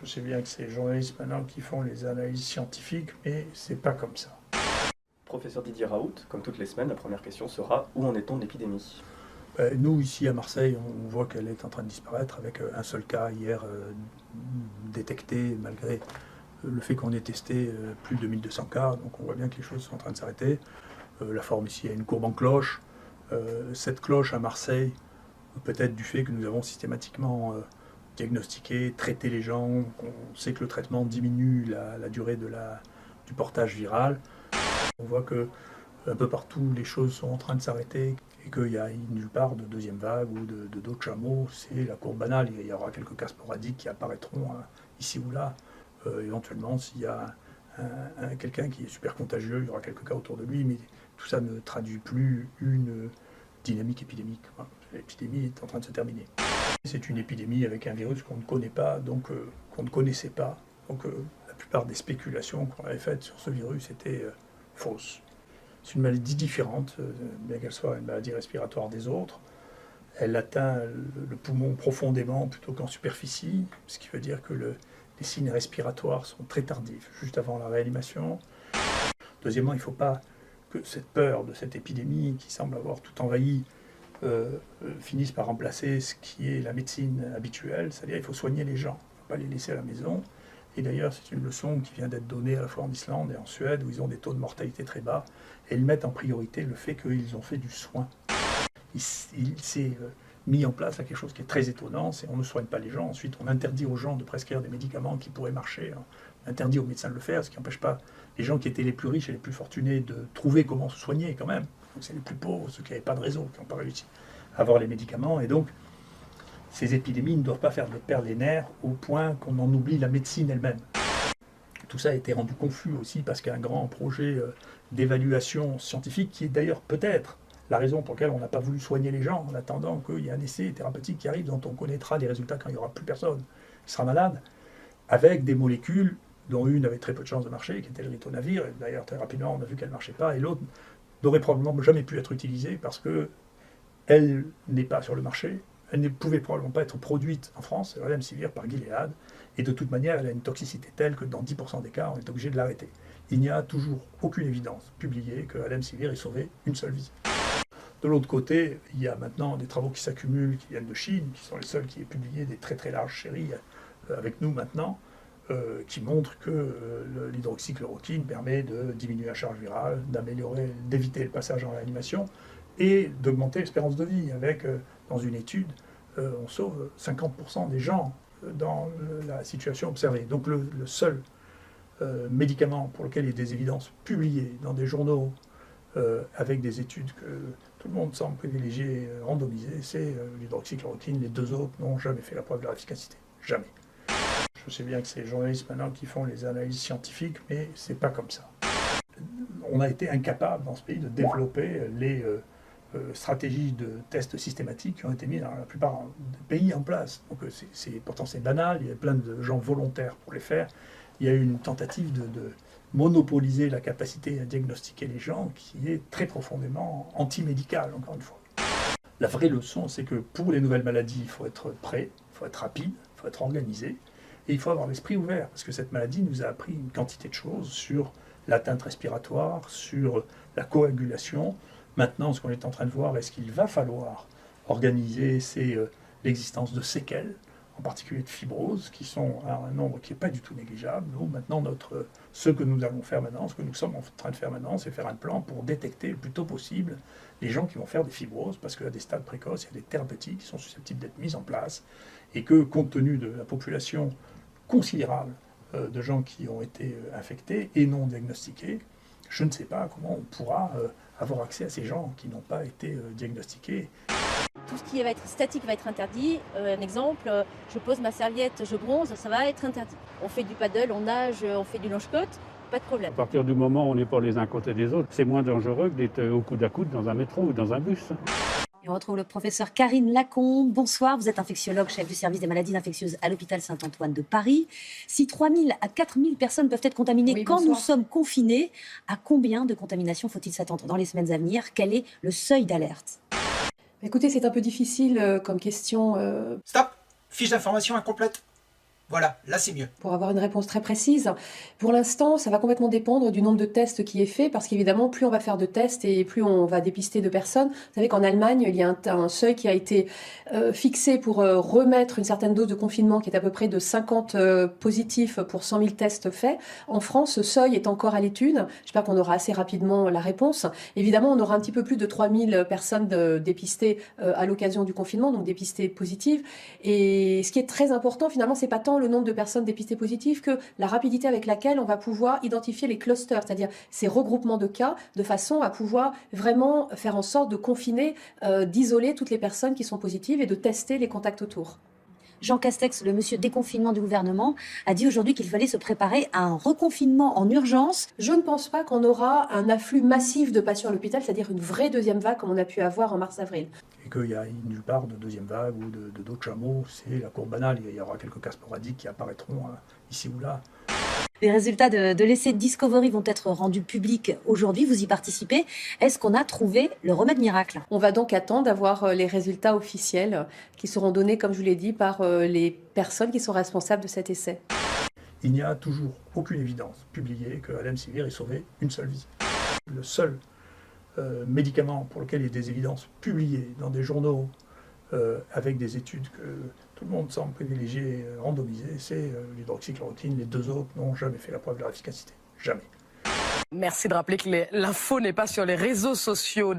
Je sais bien que c'est les journalistes maintenant qui font les analyses scientifiques, mais c'est pas comme ça. Professeur Didier Raoult, comme toutes les semaines, la première question sera où en est-on de l'épidémie? Nous, ici à Marseille, on voit qu'elle est en train de disparaître avec un seul cas hier détecté, malgré le fait qu'on ait testé plus de 1200 cas. Donc on voit bien que les choses sont en train de s'arrêter. La forme ici, il y a une courbe en cloche. Cette cloche à Marseille, peut-être du fait que nous avons systématiquement diagnostiqué, traité les gens, on sait que le traitement diminue la durée du portage viral. On voit que un peu partout, les choses sont en train de s'arrêter et qu'il n'y a nulle part de deuxième vague ou d'autres chameaux. C'est la courbe banale. Il y aura quelques cas sporadiques qui apparaîtront ici ou là. Éventuellement, s'il y a quelqu'un qui est super contagieux, il y aura quelques cas autour de lui, mais tout ça ne traduit plus une dynamique épidémique. Voilà. L'épidémie est en train de se terminer. C'est une épidémie avec un virus qu'on ne connaît pas, donc qu'on ne connaissait pas. Donc la plupart des spéculations qu'on avait faites sur ce virus étaient fausses. C'est une maladie différente, bien qu'elle soit une maladie respiratoire des autres. Elle atteint le poumon profondément plutôt qu'en superficie, ce qui veut dire que les signes respiratoires sont très tardifs, juste avant la réanimation. Deuxièmement, il ne faut pas que cette peur de cette épidémie qui semble avoir tout envahi finisse par remplacer ce qui est la médecine habituelle, c'est-à-dire qu'il faut soigner les gens, il ne faut pas les laisser à la maison. Et d'ailleurs, c'est une leçon qui vient d'être donnée à la fois en Islande et en Suède, où ils ont des taux de mortalité très bas, et ils mettent en priorité le fait qu'ils ont fait du soin. Il s'est mis en place quelque chose qui est très étonnant, c'est qu'on ne soigne pas les gens, ensuite on interdit aux gens de prescrire des médicaments qui pourraient marcher, on interdit aux médecins de le faire, ce qui n'empêche pas les gens qui étaient les plus riches et les plus fortunés de trouver comment se soigner quand même. Donc c'est les plus pauvres, ceux qui n'avaient pas de réseau, qui n'ont pas réussi à avoir les médicaments, et donc ces épidémies ne doivent pas faire perdre les nerfs au point qu'on en oublie la médecine elle-même. Tout ça a été rendu confus aussi parce qu'il y a un grand projet d'évaluation scientifique qui est d'ailleurs peut-être la raison pour laquelle on n'a pas voulu soigner les gens en attendant qu'il y ait un essai thérapeutique qui arrive dont on connaîtra les résultats quand il n'y aura plus personne qui sera malade, avec des molécules dont une avait très peu de chances de marcher, qui était le ritonavir, et d'ailleurs très rapidement on a vu qu'elle ne marchait pas, et l'autre n'aurait probablement jamais pu être utilisée parce qu'elle n'est pas sur le marché. Elle ne pouvait probablement pas être produite en France, c'est Remdesivir par Gilead, et de toute manière, elle a une toxicité telle que dans 10% des cas, on est obligé de l'arrêter. Il n'y a toujours aucune évidence publiée que Remdesivir ait sauvé une seule vie. De l'autre côté, il y a maintenant des travaux qui s'accumulent, qui viennent de Chine, qui sont les seuls qui aient publié des très très larges séries avec nous maintenant, qui montrent que l'hydroxychloroquine permet de diminuer la charge virale, d'éviter le passage en réanimation, et d'augmenter l'espérance de vie. Avec, dans une étude, on sauve 50% des gens dans la situation observée. Donc le seul médicament pour lequel il y a des évidences publiées dans des journaux avec des études que tout le monde semble privilégier, randomisées, c'est l'hydroxychloroquine. Les deux autres n'ont jamais fait la preuve de leur efficacité. Jamais. Je sais bien que c'est les journalistes maintenant qui font les analyses scientifiques, mais c'est pas comme ça. On a été incapable dans ce pays de développer les stratégies de tests systématiques qui ont été mises dans la plupart des pays en place. Donc pourtant c'est banal, il y a plein de gens volontaires pour les faire. Il y a eu une tentative de monopoliser la capacité à diagnostiquer les gens qui est très profondément anti-médicale, encore une fois. La vraie leçon, c'est que pour les nouvelles maladies, il faut être prêt, il faut être rapide, il faut être organisé, et il faut avoir l'esprit ouvert, parce que cette maladie nous a appris une quantité de choses sur l'atteinte respiratoire, sur la coagulation. Maintenant, ce qu'on est en train de voir, est-ce qu'il va falloir organiser l'existence de séquelles, en particulier de fibroses, qui sont à un nombre qui n'est pas du tout négligeable. Nous, maintenant, ce que nous allons faire maintenant, ce que nous sommes en train de faire maintenant, c'est faire un plan pour détecter le plus tôt possible les gens qui vont faire des fibroses, parce qu'à des stades précoces, il y a des thérapeutiques qui sont susceptibles d'être mises en place, et que, compte tenu de la population considérable de gens qui ont été infectés et non diagnostiqués, je ne sais pas comment on pourra avoir accès à ces gens qui n'ont pas été diagnostiqués. Tout ce qui va être statique va être interdit. Un exemple, je pose ma serviette, je bronze, ça va être interdit. On fait du paddle, on nage, on fait du longe-côte, pas de problème. À partir du moment où on n'est pas les uns côté des autres, c'est moins dangereux que d'être au coude à coude dans un métro ou dans un bus. Et on retrouve le professeur Karine Lacombe. Bonsoir, vous êtes infectiologue, chef du service des maladies infectieuses à l'hôpital Saint-Antoine de Paris. Si 3 000 à 4 000 personnes peuvent être contaminées quand nous sommes confinés, à combien de contaminations faut-il s'attendre dans les semaines à venir? Quel est le seuil d'alerte? Écoutez, c'est un peu difficile comme question. Stop! Fiche d'information incomplète. Voilà, là c'est mieux. Pour avoir une réponse très précise, pour l'instant, ça va complètement dépendre du nombre de tests qui est fait, parce qu'évidemment, plus on va faire de tests et plus on va dépister de personnes. Vous savez qu'en Allemagne, il y a un seuil qui a été fixé pour remettre une certaine dose de confinement, qui est à peu près de 50 positifs pour 100 000 tests faits. En France, ce seuil est encore à l'étude. J'espère qu'on aura assez rapidement la réponse. Évidemment, on aura un petit peu plus de 3000 personnes dépistées à l'occasion du confinement, donc dépistées positives. Et ce qui est très important, finalement, c'est pas tant le nombre de personnes dépistées positives que la rapidité avec laquelle on va pouvoir identifier les clusters, c'est-à-dire ces regroupements de cas, de façon à pouvoir vraiment faire en sorte de confiner, d'isoler toutes les personnes qui sont positives et de tester les contacts autour. Jean Castex, le monsieur déconfinement du gouvernement, a dit aujourd'hui qu'il fallait se préparer à un reconfinement en urgence. Je ne pense pas qu'on aura un afflux massif de patients à l'hôpital, c'est-à-dire une vraie deuxième vague comme on a pu avoir en mars-avril. Et qu'il y a nulle part de deuxième vague ou d'autres chameaux, c'est la courbe banale. Il y aura quelques cas sporadiques qui apparaîtront ici ou là. Les résultats de l'essai Discovery vont être rendus publics aujourd'hui. Vous y participez. Est-ce qu'on a trouvé le remède miracle? On va donc attendre d'avoir les résultats officiels qui seront donnés, comme je vous l'ai dit, par les personnes qui sont responsables de cet essai. Il n'y a toujours aucune évidence publiée que Remdesivir ait sauvé une seule vie. Le seul médicament pour lequel il y a des évidences publiées dans des journaux avec des études que tout le monde semble privilégier, randomiser, c'est l'hydroxychloroquine. Les deux autres n'ont jamais fait la preuve de leur efficacité. Jamais. Merci de rappeler que l'info n'est pas sur les réseaux sociaux.